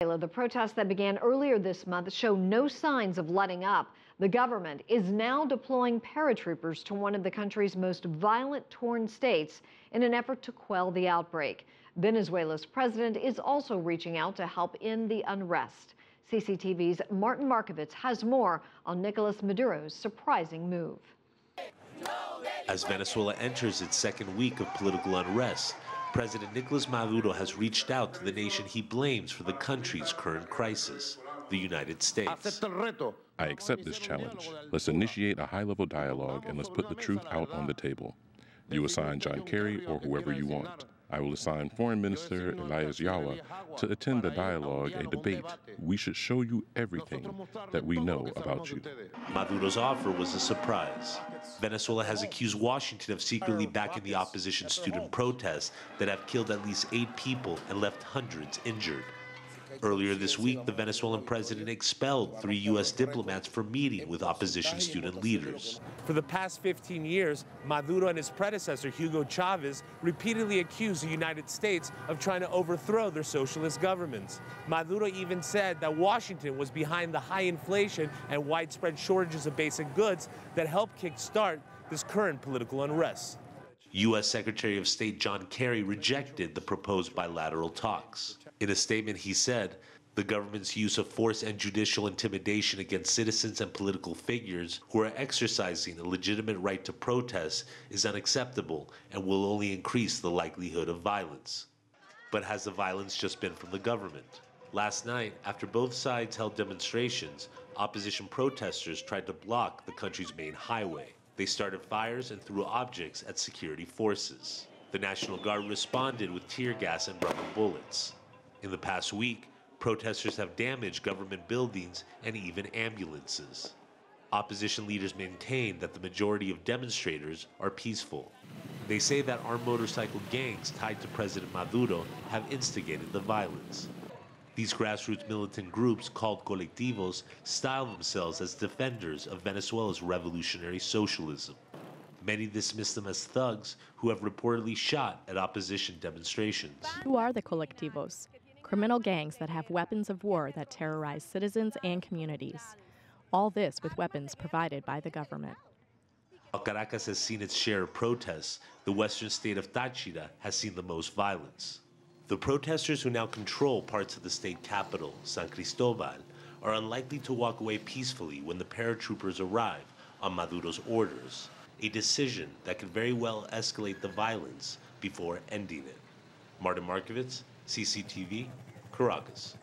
The protests that began earlier this month show no signs of letting up. The government is now deploying paratroopers to one of the country's most violent torn states in an effort to quell the outbreak. Venezuela's president is also reaching out to help end the unrest. CCTV's Martin Markovits has more on Nicolas Maduro's surprising move. As Venezuela enters its second week of political unrest, President Nicolas Maduro has reached out to the nation he blames for the country's current crisis, the United States. I accept this challenge. Let's initiate a high-level dialogue and let's put the truth out on the table. You assign John Kerry or whoever you want. I will assign Foreign Minister Elias Yawa to attend the dialogue, a debate. We should show you everything that we know about you. Maduro's offer was a surprise. Venezuela has accused Washington of secretly backing the opposition student protests that have killed at least 8 people and left hundreds injured. Earlier this week, the Venezuelan president expelled 3 U.S. diplomats for meeting with opposition student leaders. For the past 15 years, Maduro and his predecessor, Hugo Chavez, repeatedly accused the United States of trying to overthrow their socialist governments. Maduro even said that Washington was behind the high inflation and widespread shortages of basic goods that helped kickstart this current political unrest. U.S. Secretary of State John Kerry rejected the proposed bilateral talks. In a statement, he said, "The government's use of force and judicial intimidation against citizens and political figures who are exercising a legitimate right to protest is unacceptable and will only increase the likelihood of violence." But has the violence just been from the government? Last night, after both sides held demonstrations, opposition protesters tried to block the country's main highway. They started fires and threw objects at security forces. The National Guard responded with tear gas and rubber bullets. In the past week, protesters have damaged government buildings and even ambulances. Opposition leaders maintain that the majority of demonstrators are peaceful. They say that armed motorcycle gangs tied to President Maduro have instigated the violence. These grassroots militant groups, called colectivos, style themselves as defenders of Venezuela's revolutionary socialism. Many dismiss them as thugs who have reportedly shot at opposition demonstrations. Who are the colectivos? Criminal gangs that have weapons of war that terrorize citizens and communities. All this with weapons provided by the government. While Caracas has seen its share of protests, the western state of Táchira has seen the most violence. The protesters who now control parts of the state capital, San Cristobal, are unlikely to walk away peacefully when the paratroopers arrive on Maduro's orders, a decision that could very well escalate the violence before ending it. Martin Markovits, CCTV, Caracas.